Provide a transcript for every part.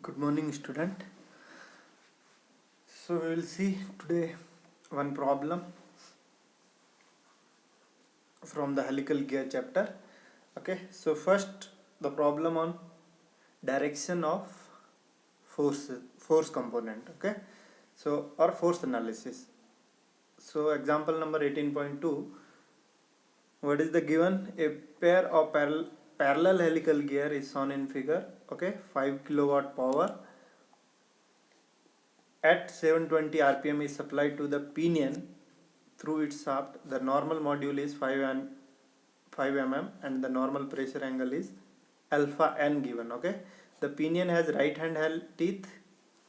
Good morning, student. So we will see today one problem from the helical gear chapter. Okay, so first the problem on direction of force component. Okay, so or force analysis. So example number 18.2. What is the given? A pair of parallel helical gear is shown in figure. Okay, 5 kilowatt power at 720 rpm is supplied to the pinion through its shaft. The normal module is 5 mm and the normal pressure angle is alpha n given. Okay, the pinion has right hand teeth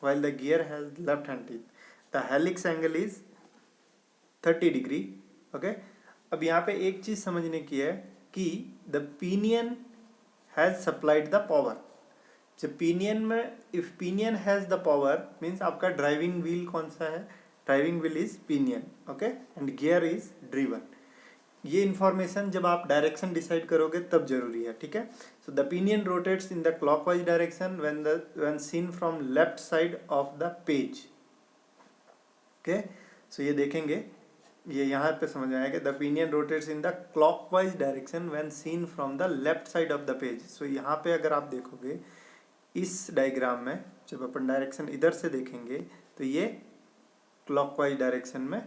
while the gear has left hand teeth. The helix angle is 30 degree. Okay, अब यहाँ पे एक चीज समझने की है कि the pinion has supplied the power. जब पीनियन में if pinion has the power means आपका ड्राइविंग व्हील कौन सा है? Driving wheel is pinion. Okay, and gear is driven. ये इंफॉर्मेशन जब आप डायरेक्शन डिसाइड करोगे तब जरूरी है. ठीक है, so the pinion rotates in the clockwise direction when seen from left side of the page. Okay, so ये देखेंगे, ये यहाँ पे समझ आएगा. The pinion rotates in the clockwise direction when seen from the left side of the page. So यहाँ पे अगर आप देखोगे इस डायग्राम में, जब अपन डायरेक्शन इधर से देखेंगे तो ये क्लॉकवाइज डायरेक्शन में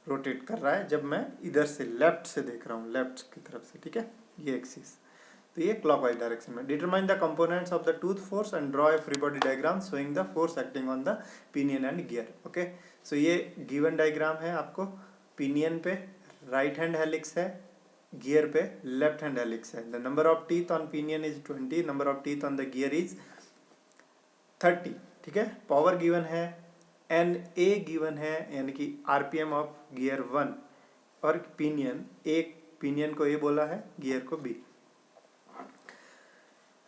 रोटेट कर रहा है. जब मैं इधर से लेफ्ट से देख रहा हूँ, लेफ्ट की तरफ से, ठीक है, ये एक्सिस, तो ये क्लॉकवाइज डायरेक्शन में. Determine the components of the tooth force and draw a free body diagram showing the force acting on the pinion and gear. Okay, so ये गिवन डायग्राम है आपको. पिनियन पे राइट हैंड हेलिक्स है, gear पे left hand helix है. The number of teeth on pinion is 20, number of teeth on the gear is 30. ठीक है, power given है, एन ए गिवन है, यानी कि आरपीएम ऑफ गियर 1 और पिनियन, एक पिनियन को ए बोला है, गियर को बी.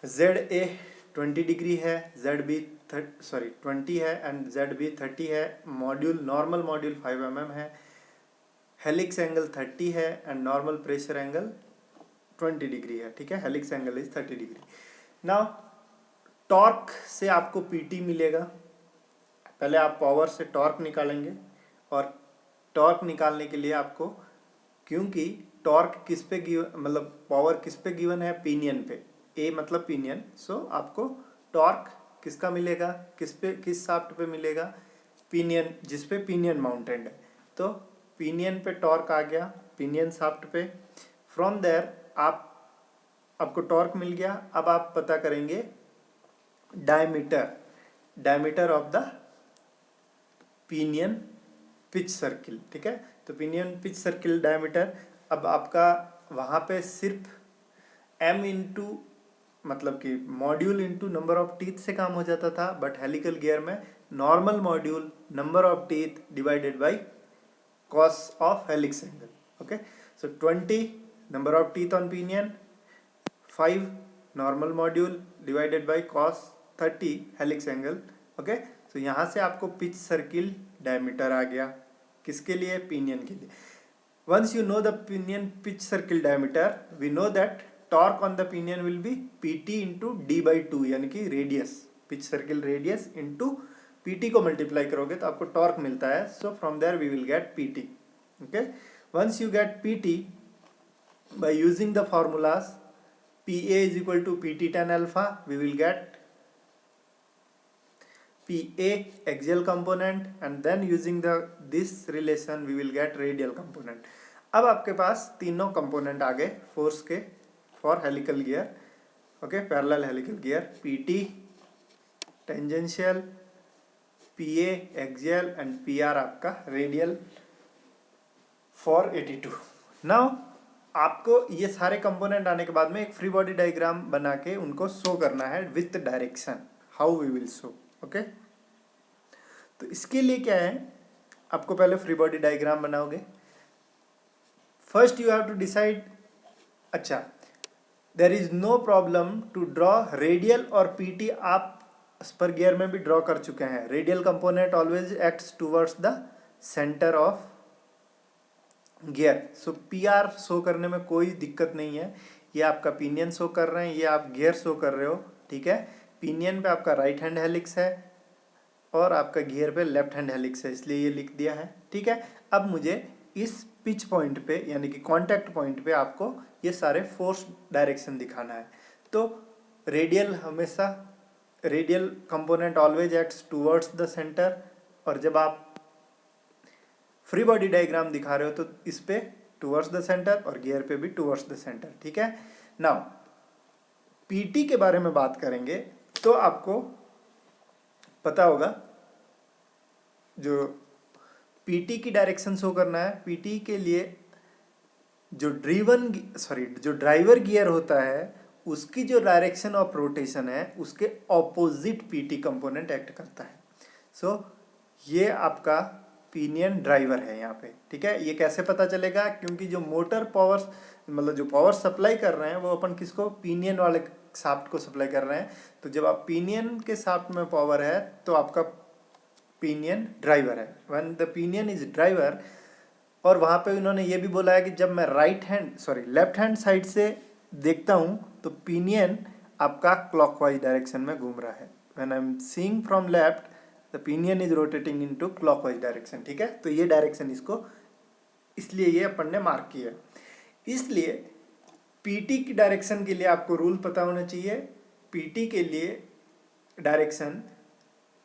जेड ए 20 डिग्री है, जेड बी 20 है एंड जेड बी 30 है. मॉड्यूल नॉर्मल मॉड्यूल 5 mm है. हेलिक्स एंगल 30 है and normal pressure angle 20 degree है. ठीक है, helix angle is 30 degree. Now torque से आपको पीटी मिलेगा. पहले आप पावर से टॉर्क निकालेंगे और टॉर्क निकालने के लिए आपको, क्योंकि टॉर्क किस पे मतलब पावर किस पे गिवन है? पिनियन पे. ए मतलब पिनियन. सो आपको टॉर्क किसका मिलेगा? किस शाफ्ट पे मिलेगा? पिनियन, जिस पे पिनियन माउंटेड है. तो पिनियन पे टॉर्क आ गया, पिनियन शाफ्ट पे. फ्रॉम देयर आपको टॉर्क मिल गया. अब आप पता करेंगे diameter of the pinion pitch circle. ठीक है, तो पिनियन पिच सर्किल डायमीटर. अब आपका वहां पे सिर्फ m इंटू मतलब कि module into number of teeth से काम हो जाता था, बट हेलिकल गियर में normal module number of teeth divided by cos of helix angle. Okay, so 20 number of teeth on pinion, 5 normal module divided by cos 30 helix angle. Okay, so यहाँ से आपको pitch circle diameter आ गया. किसके लिए? Pinion के लिए. Once you know the pinion pitch circle diameter, we know that torque on the pinion will be pt into d by 2, यानी कि radius, pitch circle radius into pt को multiply करोगे तो आपको टॉर्क मिलता है. So from there we will get pt. Okay, once you get pt by using the formulas pa is equal to pt tan alpha, we will get pa axial component and then using this relation we will get radial component. अब आपके पास तीनों component आ गए force के for helical gear. Okay, parallel helical gear. pt tangential, PA axial and PR आपका radial for 82. Now आपको ये सारे component आने के बाद में एक फ्री बॉडी डायग्राम बना के उनको शो करना है with direction. How we will show? Okay, तो इसके लिए क्या है, आपको पहले फ्री बॉडी डायग्राम बनाओगे. First you have to decide. अच्छा, there is no problem to draw radial और PT आप स्पर गियर में भी ड्रॉ कर चुके हैं. Radial component always acts towards the center of gear. So PR show करने में कोई दिक्कत नहीं है. ये आपका पिनियन शो कर रहे हैं, ये आप गियर शो कर रहे हो. ठीक है, पिनियन पे आपका राइट हैंड हेलिक्स है और आपका गियर पे लेफ्ट हैंड हेलिक्स है, इसलिए ये लिख दिया है। ठीक है, अब मुझे इस पिच पॉइंट पे यानी कि कांटेक्ट पॉइंट पे आपको ये सारे फोर्स डायरेक्शन दिखाना है। तो radial component always acts towards the centre, और जब आप फ्री बॉडी डायग्राम दिखा रहे हो तो इस पे टूवर्ड्स द सेंटर और गियर पे भी टूवर्ड्स द सेंटर। ठीक है, नाउ पीटी के बारे में बात करेंगे तो आपको पता होगा जो पीटी की डायरेक्शन शो करना है, पीटी के लिए जो ड्राइवर गियर होता है उसकी जो डायरेक्शन ऑफ रोटेशन है उसके ऑपोजिट पीटी कंपोनेंट एक्ट करता है। सो ये आपका पिनियन ड्राइवर है यहाँ पे। ठीक है, ये कैसे पता चलेगा, क्योंकि जो मोटर पावर मतलब जो पावर सप्लाई कर रहे हैं वो अपन किसको, पिनियन वाले शाफ्ट को सप्लाई कर रहे हैं। तो जब आप पिनियन के शाफ्ट में पावर है तो आपका पिनियन ड्राइवर है, when the pinion is driver. और वहाँ पे उन्होंने ये भी बोला है कि जब मैं लेफ्ट हैंड साइड से देखता हूँ तो पिनियन आपका क्लॉकवाइज डायरेक्शन में घूम रहा है। When I am seeing from left the pinion is rotating into clockwise direction. ठीक है, तो ये डायरेक्शन इसलिए ये अपन ने मार्क किया। इसलिए पीटी की डायरेक्शन के लिए आपको रूल पता होना चाहिए। पीटी के लिए डायरेक्शन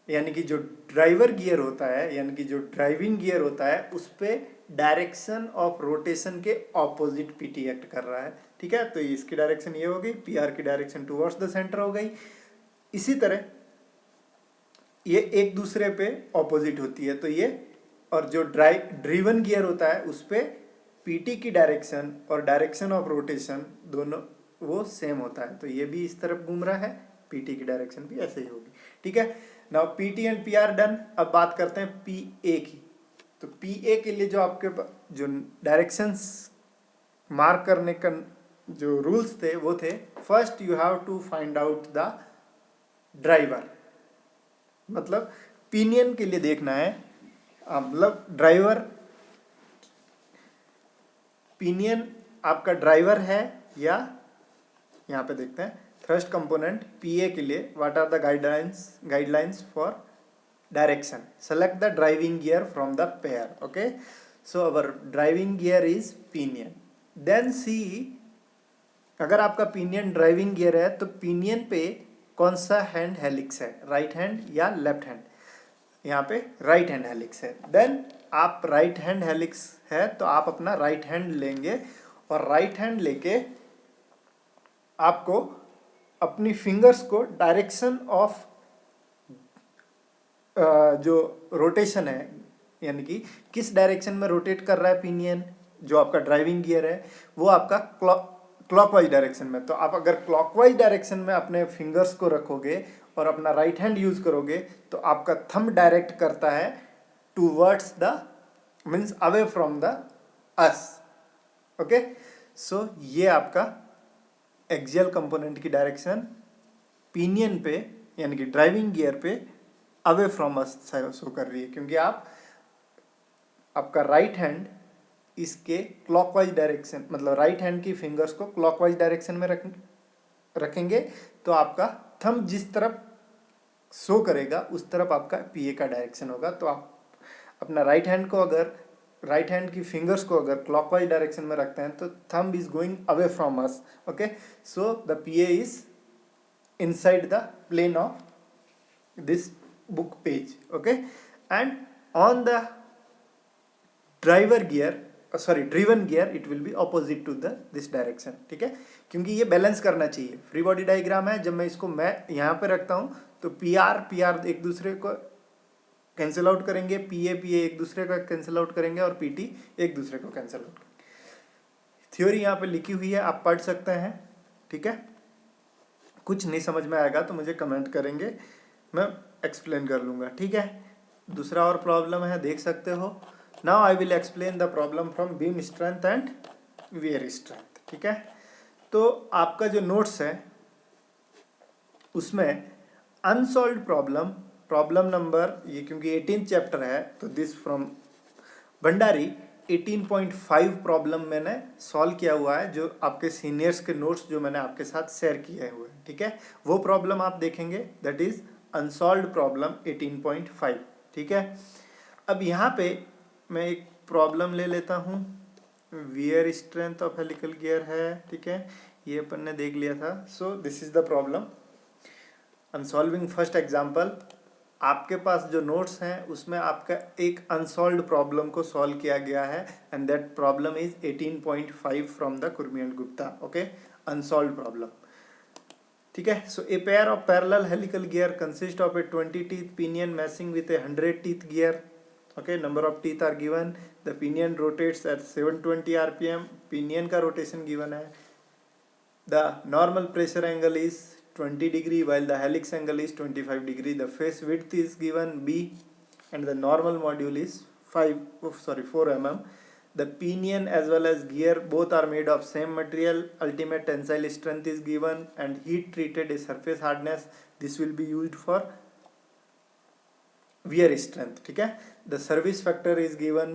यानी कि जो ड्राइवर गियर होता है यानी कि जो ड्राइविंग गियर होता है उस पर डायरेक्शन ऑफ रोटेशन के ऑपोजिट पीटी एक्ट कर रहा है। ठीक है, तो इसकी डायरेक्शन ये हो गई, पीआर की डायरेक्शन टुवर्ड्स द सेंटर हो गई। इसी तरह ये एक दूसरे पे ऑपोजिट होती है, तो ये और जो ड्रिवन गियर होता है उस पर पीटी की डायरेक्शन और डायरेक्शन ऑफ रोटेशन दोनों वो सेम होता है, तो ये भी इस तरफ घूम रहा है, पीटी की डायरेक्शन भी ऐसे ही होगी। ठीक है, now PT and PR done. अब बात करते हैं पीए की। तो पीए के लिए जो आपके जो डायरेक्शंस मार्क करने का जो रूल्स थे वो थे, first you have to find out the driver. मतलब पिनियन के लिए देखना है, मतलब ड्राइवर पिनियन आपका ड्राइवर है या, यहाँ पे देखते हैं थ्रस्ट कंपोनेंट पीए के लिए what are the guidelines for direction. Select the driving gear from the pair. Okay, so our driving gear is pinion. Then see, अगर आपका पिनियन ड्राइविंग गियर है तो पिनियन पे कौन सा हैंड हेलिक्स है, right hand या लेफ्ट हैंड। यहाँ पे राइट हैंड हेलिक्स है। देन आप राइट हैंड हेलिक्स है तो आप अपना राइट हैंड लेंगे और राइट हैंड लेके आपको अपनी फिंगर्स को डायरेक्शन ऑफ जो रोटेशन है यानी कि किस डायरेक्शन में रोटेट कर रहा है पिनियन, जो आपका ड्राइविंग गियर है वो आपका क्लॉकवाइज डायरेक्शन में। तो आप अगर क्लॉकवाइज डायरेक्शन में अपने फिंगर्स को रखोगे और अपना राइट हैंड यूज करोगे तो आपका थंब डायरेक्ट करता है towards the means away from the us. Okay, so ये आपका एक्सियल कंपोनेंट की डायरेक्शन पिनियन पे यानी कि ड्राइविंग गियर पे अवे फ्रॉम अस शो कर रही है, क्योंकि आपका राइट हैंड इसके क्लॉकवाइज डायरेक्शन मतलब राइट हैंड की फिंगर्स को क्लॉकवाइज डायरेक्शन में रखेंगे तो आपका थंब जिस तरफ शो करेगा उस तरफ आपका पीए का डायरेक्शन होगा। तो आप अपना राइट हैंड की फिंगर्स को अगर क्लॉकवाइज डायरेक्शन में रखते हैं तो thumb is going away from us. Okay, so the PA is inside the plane of this book page. Okay, and on the driven gear it will be opposite to this direction. ठीक है, क्योंकि ये balance करना चाहिए। Free body diagram है, जब मैं यहाँ पे रखता हूँ तो पीआर एक दूसरे को कैंसिल आउट करेंगे, पीए एक दूसरे का कैंसिल आउट करेंगे और पीटी एक दूसरे को कैंसिल आउट करेंगे। थ्योरी यहाँ पे लिखी हुई है, आप पढ़ सकते हैं। ठीक है, कुछ नहीं समझ में आएगा तो मुझे कमेंट करेंगे, मैं एक्सप्लेन कर लूँगा। ठीक है, दूसरा और प्रॉब्लम है, देख सकते हो। Now I will explain the problem from beam strength and wear strength. ठीक है, तो आपका जो नोट्स है उसमें अनसॉल्व्ड प्रॉब्लम नंबर ये क्योंकि 18th चैप्टर है तो दिस फ्रॉम भंडारी 18.5 प्रॉब्लम मैंने सॉल्व किया हुआ है, जो आपके सीनियर्स के नोट्स जो मैंने आपके साथ शेयर किए हुए हैं, ठीक है। वो प्रॉब्लम आप देखेंगे, दैट इज अनसॉल्व्ड प्रॉब्लम 18.5, ठीक है। अब यहाँ पे मैं एक प्रॉब्लम ले लेता हूँ, wear strength of helical gear है, ठीक है, ये अपन ने देख लिया था। सो this is the problem, I am solving first example. आपके पास जो नोट्स हैं उसमें आपका एक अनसॉल्व्ड प्रॉब्लम को सॉल्व किया गया है, and that problem is 18.5 from the Kurmi and Gupta, okay, unsolved problem, ठीक है। So a pair of parallel helical gear consist of a 20 teeth pinion matching with a 100 teeth gear, okay, number of teeth are given, the pinion rotates at 720 rpm, pinion का rotation given है, the normal pressure angle is 20 degree while the helix angle is 25 degree, the face width is given b and the normal module is 4 mm, the pinion as well as gear both are made of same material, ultimate tensile strength is given and heat treated surface hardness, this will be used for wear strength, ठीक है। the service factor is given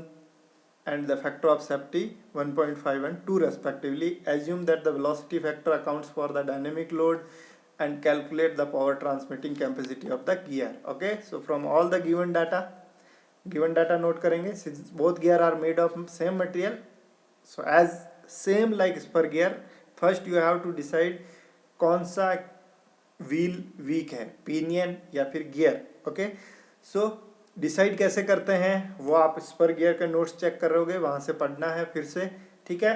and the factor of safety 1.5 and 2 respectively, assume that the velocity factor accounts for the dynamic load and calculate the power transmitting capacity of the gear, okay। so from all the given data note करेंगे, since both gear are made of same material, so as same like spur gear, first you have to decide कौन सा wheel week है, pinion या फिर gear, okay. So decide कैसे करते हैं वो आप स्पर गियर के नोट्स चेक करोगे, वहां से पढ़ना है फिर से, ठीक है।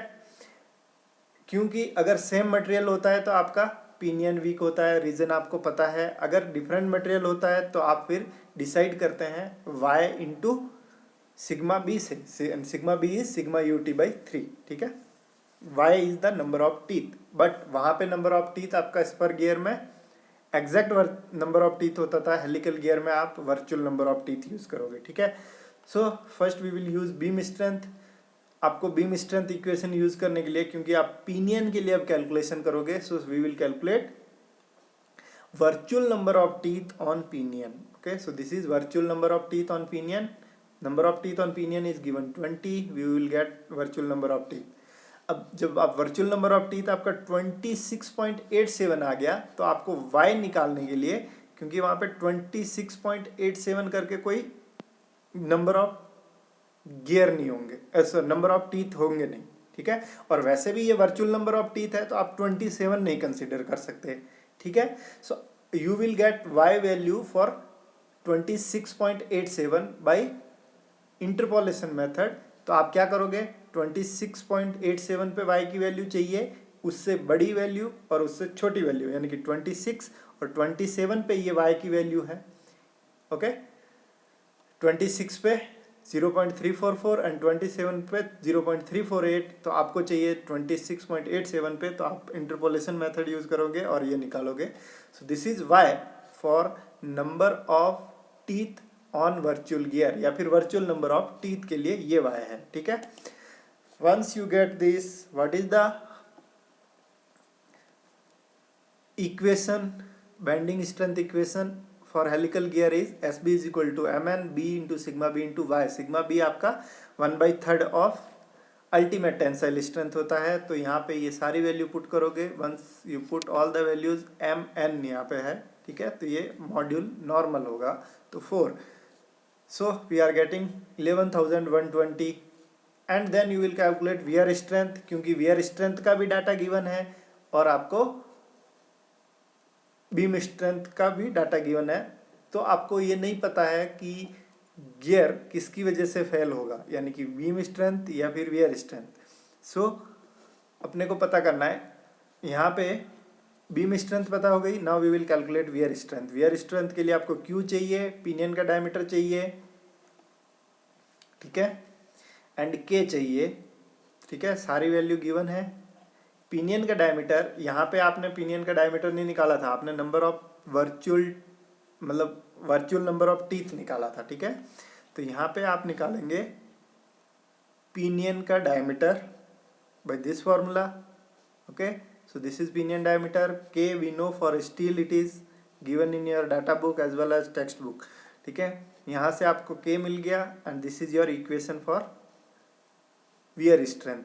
क्योंकि अगर सेम मटेरियल होता है तो आपका पिनियन वीक होता है, रीजन आपको पता है। अगर डिफरेंट मटेरियल होता है तो आप फिर डिसाइड करते हैं y इंटू सिग्मा बी से, sigma b is sigma UT by 3, ठीक है। y is the number of teeth, but वहां पे नंबर ऑफ टीथ आपका स्पर गियर में एग्जैक्ट नंबर ऑफ टीथ होता था, हेलिकल गियर में आप virtual number of teeth use करोगे, ठीक है। So first we will use beam strength. आपको बीम स्ट्रेंथ इक्वेशन यूज करने के लिए, क्योंकि आप पिनियन के लिए अब कैलकुलेशन करोगे, so we will calculate virtual number of teeth on pinion, okay. So this is virtual number of teeth on pinion, number of teeth on pinion is given 20, we will get virtual number of teeth. अब जब आप virtual number of teeth आपका 26.87 आ गया, तो आपको y निकालने के लिए, क्योंकि वहां पे 26.87 करके कोई नंबर ऑफ गियर नहीं होंगे, ऐसा नंबर ऑफ टीथ होंगे नहीं, ठीक है। और वैसे भी ये वर्चुअल नंबर ऑफ टीथ है तो आप 27 नहीं कंसीडर कर सकते, ठीक है। So you will get y value for 26.87 by interpolation method. तो आप क्या करोगे, 26.87 पे y की वैल्यू चाहिए, उससे बड़ी वैल्यू और उससे छोटी वैल्यू, यानी कि 26 और 27 पे ये y की वैल्यू है, ओके। 26 पे 0.344 एंड 27 पे 0.348, तो आपको चाहिए 26.87 पे, तो आप इंटरपोलेशन मेथड यूज करोगे और ये निकालोगे। सो this is y for number of teeth on virtual gear, या फिर वर्चुअल नंबर ऑफ टीथ के लिए ये y है, ठीक है। Once you get this, what is the equation, bending strength equation for helical gear is SB is equal to mn b into sigma b into y। Sigma b आपका 1/3 of ultimate tensile strength होता है। तो यहाँ पे ये सारी value put करोगे, once you put all the values, mn यहाँ पे है, ठीक है, तो ये मॉड्यूल नॉर्मल होगा, तो 4। So we are getting 11,120 and then you will calculate wear strength, क्योंकि वियर स्ट्रेंथ का भी डाटा गिवन है और आपको बीम स्ट्रेंथ का भी डाटा गिवन है। तो आपको ये नहीं पता है कि गियर किसकी वजह से फेल होगा, यानी कि बीम स्ट्रेंथ या फिर वियर स्ट्रेंथ। सो अपने को पता करना है, यहाँ पे बीम स्ट्रेंथ पता हो गई, now we will calculate wear strength. Wear strength के लिए आपको Q चाहिए, पिनियन का डायमीटर चाहिए, ठीक है, एंड K चाहिए, ठीक है, सारी वैल्यू गिवन है। पिनियन का डायमीटर, यहाँ पे आपने पिनियन का डायमीटर नहीं निकाला था, आपने number of virtual number of teeth निकाला था, ठीक है। तो यहाँ पे आप निकालेंगे पिनियन का diameter by this formula, okay. So this is pinion diameter, K we know for steel it is given in your data book as well as text book, ठीक है। यहाँ से आपको K मिल गया and this is your equation for wear strength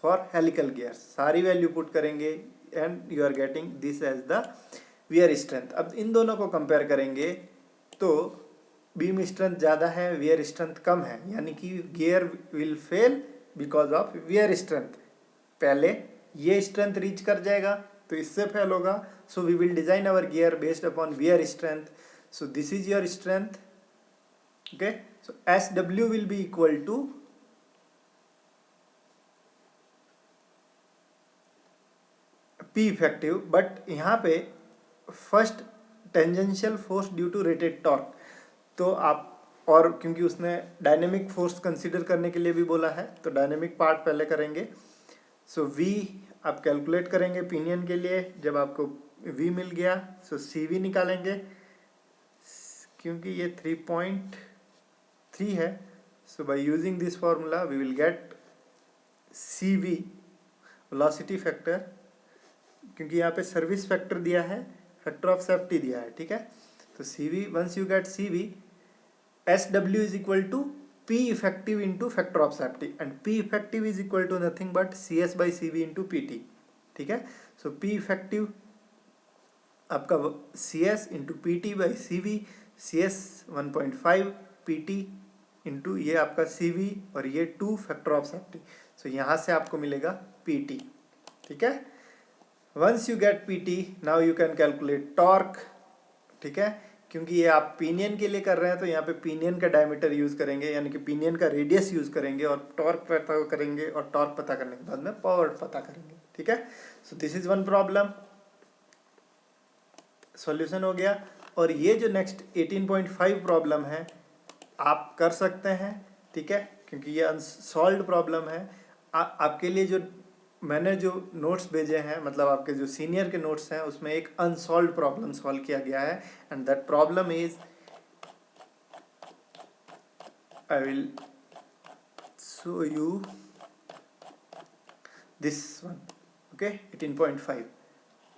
for helical gear, सारी value put करेंगे and you are getting this as the wear strength. अब इन दोनों को कंपेयर करेंगे तो बीम स्ट्रेंथ ज़्यादा है, वियर स्ट्रेंथ कम है, यानी कि gear will fail because of wear strength. पहले ये स्ट्रेंथ रीच कर जाएगा तो इससे फेल होगा। So we will design our gear based upon wear strength. So this is your strength, okay. So SW will be equal to P effective, but यहाँ पे first tangential force due to rated torque, तो आप, और क्योंकि उसने dynamic force consider करने के लिए भी बोला है तो डायनेमिक पार्ट पहले करेंगे। सो V आप कैलकुलेट करेंगे पिनियन के लिए, जब आपको V मिल गया सो CV निकालेंगे, क्योंकि ये 3.3 है। So by using this formula we will get CV velocity factor, क्योंकि यहाँ पे सर्विस फैक्टर दिया है, फैक्टर ऑफ सेफ्टी दिया है, ठीक है। तो CV, once you get CV, SW is equal to P effective into factor of safety, and P effective is equal to nothing but CS by CV into PT, ठीक है। So P effective आपका CS into PT by CV, CS 1.5, PT into ये आपका CV और ये 2 factor of safety. सो यहाँ से आपको मिलेगा PT, ठीक है। Once you get PT, now you can calculate torque, ठीक है। क्योंकि ये आप पिनियन के लिए कर रहे हैं तो यहाँ पे पिनियन का डायमीटर यूज करेंगे, यानी कि पिनियन का रेडियस यूज करेंगे और टॉर्क पता करेंगे, और टॉर्क पता करने के बाद में पावर पता करेंगे, ठीक है। सो this is one problem, solution हो गया। और ये जो नेक्स्ट 18.5 प्रॉब्लम है आप कर सकते हैं, ठीक है, क्योंकि ये अनसॉल्व्ड प्रॉब्लम है। आपके लिए जो मैंने जो नोट्स भेजे हैं, मतलब आपके जो सीनियर के नोट्स हैं, उसमें एक अनसॉल्व्ड प्रॉब्लम सॉल्व किया गया है, and that problem is, I will show you this one, okay. 18.5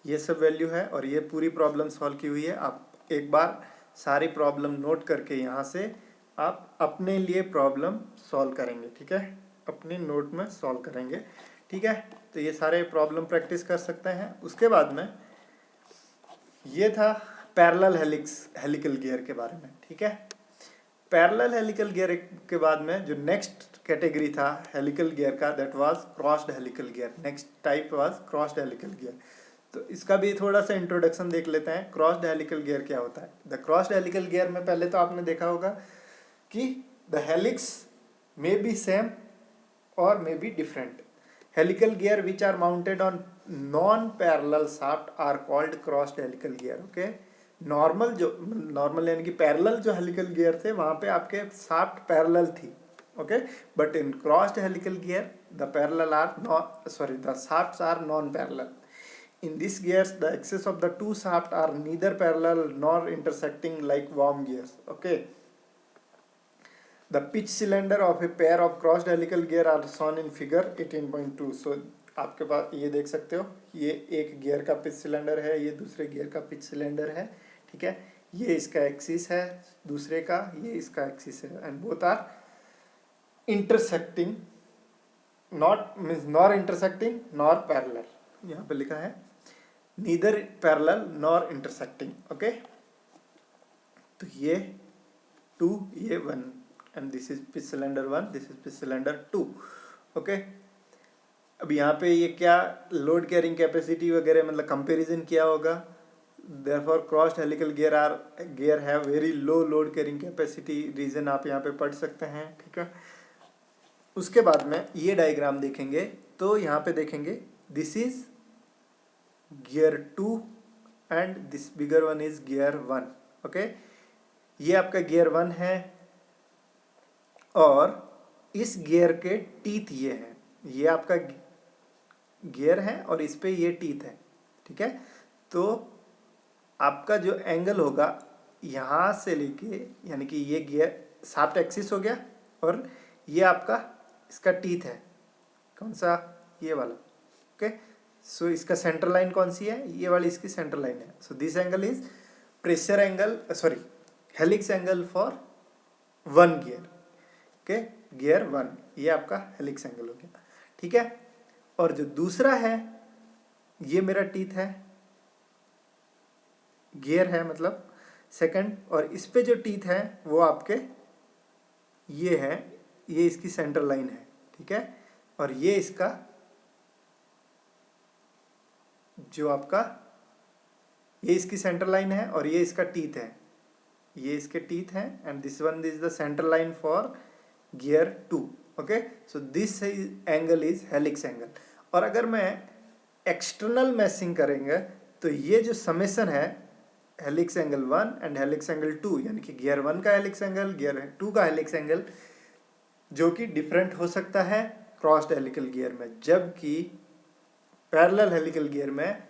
ये सब वैल्यू है और ये पूरी प्रॉब्लम सॉल्व की हुई है। आप एक बार सारी प्रॉब्लम नोट करके यहाँ से आप अपने लिए प्रॉब्लम सॉल्व करेंगे, ठीक है, अपनी नोट में सॉल्व करेंगे, ठीक है। तो ये सारे प्रॉब्लम प्रैक्टिस कर सकते हैं। उसके बाद में ये था पैरेलल हेलिकल गियर के बारे में, ठीक है। पैरेलल हेलिकल गियर के बाद में जो नेक्स्ट कैटेगरी था हेलिकल गियर का, that was crossed helical gear. Next type was crossed helical gear. तो इसका भी थोड़ा सा इंट्रोडक्शन देख लेते हैं, क्रॉस्ड हेलिकल गियर क्या होता है। द क्रॉस्ड हेलिकल गियर में पहले तो आपने देखा होगा कि the helix may be same और may be different. Helical gear which are mounted on non parallel shaft are called crossed helical gear, okay. Normal यानी कि पैरेलल जो हेलिकल गियर थे वहां पे आपके शाफ्ट पैरेलल थी, okay, but in crossed helical gear the shafts are non-parallel. In these gears, the axes of the two shafts are neither parallel nor intersecting like worm gears, okay. The pitch cylinder of a pair of crossed helical gear are shown in figure 18.2. So आपके पास ये देख सकते हो, ये एक gear का pitch cylinder है, ये दूसरे गियर का पिच सिलेंडर है, ठीक है। ये इसका एक्सिस है दूसरे का, ये इसका एक्सिस है, and both are intersecting, nor intersecting nor parallel. यहाँ पे लिखा है neither parallel nor intersecting, okay. तो ये 2, ये 1, and this is pitch cylinder 1, this is pitch cylinder 2, ओके। अब यहाँ पे ये क्या लोड कैरिंग कैपेसिटी वगैरह मतलब कंपैरिजन किया होगा। Therefore crossed helical gear have very low load carrying capacity, reason आप यहाँ पे पढ़ सकते हैं, ठीक है। उसके बाद में ये डायग्राम देखेंगे तो यहाँ पे देखेंगे this is gear 2 and this bigger one is gear 1, okay. ये आपका गियर 1 है और इस गियर के टीथ ये हैं, ये आपका गियर है और इस पे ये टीथ है, ठीक है। तो आपका जो एंगल होगा यहाँ से लेके, यानी कि ये गियर शाफ्ट एक्सिस हो गया और ये आपका इसका टीथ है, कौन सा, ये वाला, ओके। सो इसका सेंटर लाइन कौन सी है, ये वाली इसकी सेंटर लाइन है। So this angle is pressure angle, helix angle for 1 gear, okay. Gear 1, ये आपका हेलिक्स एंगल हो गया, ठीक है। और जो दूसरा है, ये मेरा टीथ है, गियर है मतलब सेकंड, और इस पे जो टीथ है वो आपके ये है, ये इसकी सेंटर लाइन है, ठीक है। और ये इसका जो आपका, ये इसकी सेंटर लाइन है और ये इसका टीथ है, ये इसके टीथ हैं, and this one is the centre line for gear 2, okay. So this angle is helix angle. और अगर मैं एक्सटर्नल मैशिंग करेंगे तो ये जो समेशन है helix angle 1 and helix angle 2, यानी कि गियर 1 का हेलिक्स एंगल, गियर 2 का हेलिक्स एंगल, जो कि डिफरेंट हो सकता है क्रॉस्ड हेलिकल गियर में, जबकि पैरेलल हेलिकल गियर में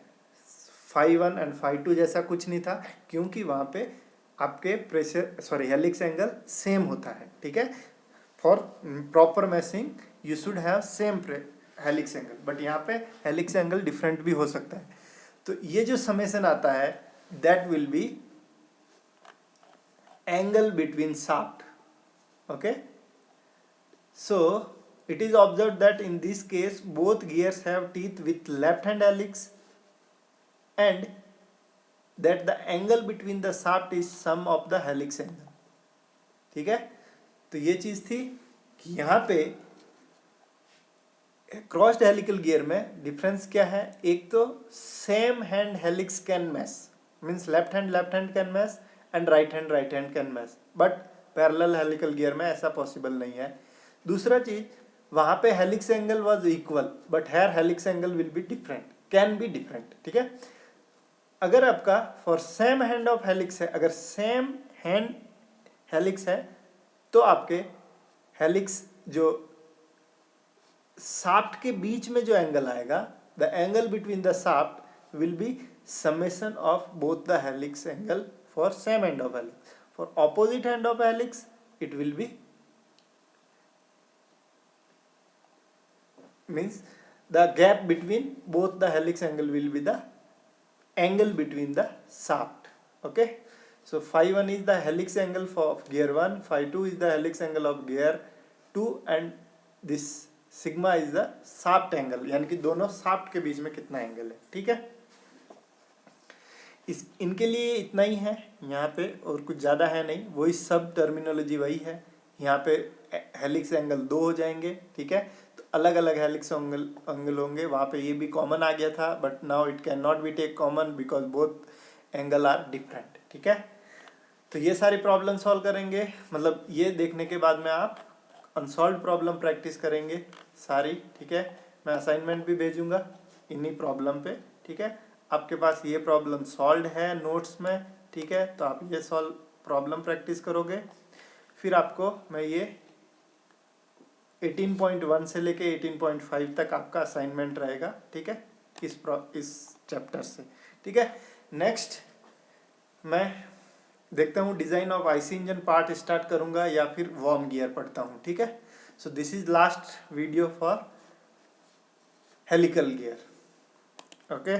फाई 1 एंड फाई 2 जैसा कुछ नहीं था, क्योंकि वहाँ पे आपके प्रेशर हेलिक्स एंगल सेम होता है, ठीक है। For proper mashing you should have same helix angle, but यहाँ पे हेलिक्स एंगल डिफरेंट भी हो सकता है। तो ये जो समेशन आता है that will be angle between shaft, okay. So it is observed that in this case both gears have teeth with left hand helix and that the angle between the shaft is sum of the helix angle, ठीक है। तो ये चीज थी कि यहाँ पे crossed helical gear में डिफरेंस क्या है, एक तो same hand helix can mesh, means left hand can mesh and right hand can mesh, but parallel helical gear में ऐसा पॉसिबल नहीं है। दूसरा चीज, वहां पे helix angle was equal, but here helix angle will be different, can be different, ठीक है। अगर आपका for same hand of helix है, अगर सेम हैंड हेलिक्स है, तो आपके हेलिक्स जो शाफ्ट के बीच में जो एंगल आएगा, the angle between the shaft will be summation of both the helix angle for same end of helix. For opposite hand of helix it will be means the gap between both the helix angle will be the angle between the shaft, okay. So phi 1 is the helix angle for gear 1, phi 2 is the helix angle of gear 2, and this sigma is the shaft angle, यानी कि दोनों shaft के बीच में कितना angle है, ठीक है। इनके लिए इतना ही है यहाँ पे, और कुछ ज़्यादा है नहीं, वही सब टर्मिनोलॉजी वही है। यहाँ पे हेलिक्स एंगल 2 हो जाएंगे, ठीक है। अलग अलग हेलिक्स एंगल होंगे, वहाँ पे ये भी कॉमन आ गया था, but now it can not be take common because both angle are different, ठीक है। तो ये सारी प्रॉब्लम सॉल्व करेंगे, मतलब ये देखने के बाद में आप अनसॉल्व प्रॉब्लम प्रैक्टिस करेंगे सारी, ठीक है। मैं असाइनमेंट भी भेजूंगा इन्हीं प्रॉब्लम पे, ठीक है। आपके पास ये प्रॉब्लम सॉल्व है नोट्स में, ठीक है, तो आप ये सॉल्व प्रॉब्लम प्रैक्टिस करोगे, फिर आपको मैं ये 18.1 से लेके 18.5 तक आपका असाइनमेंट रहेगा, ठीक है, इस चैप्टर से, ठीक है। नेक्स्ट मैं देखता हूँ design of IC engine part start करूंगा या फिर वार्म गियर पढ़ता हूँ, ठीक है। सो this is last video for helical gear, okay.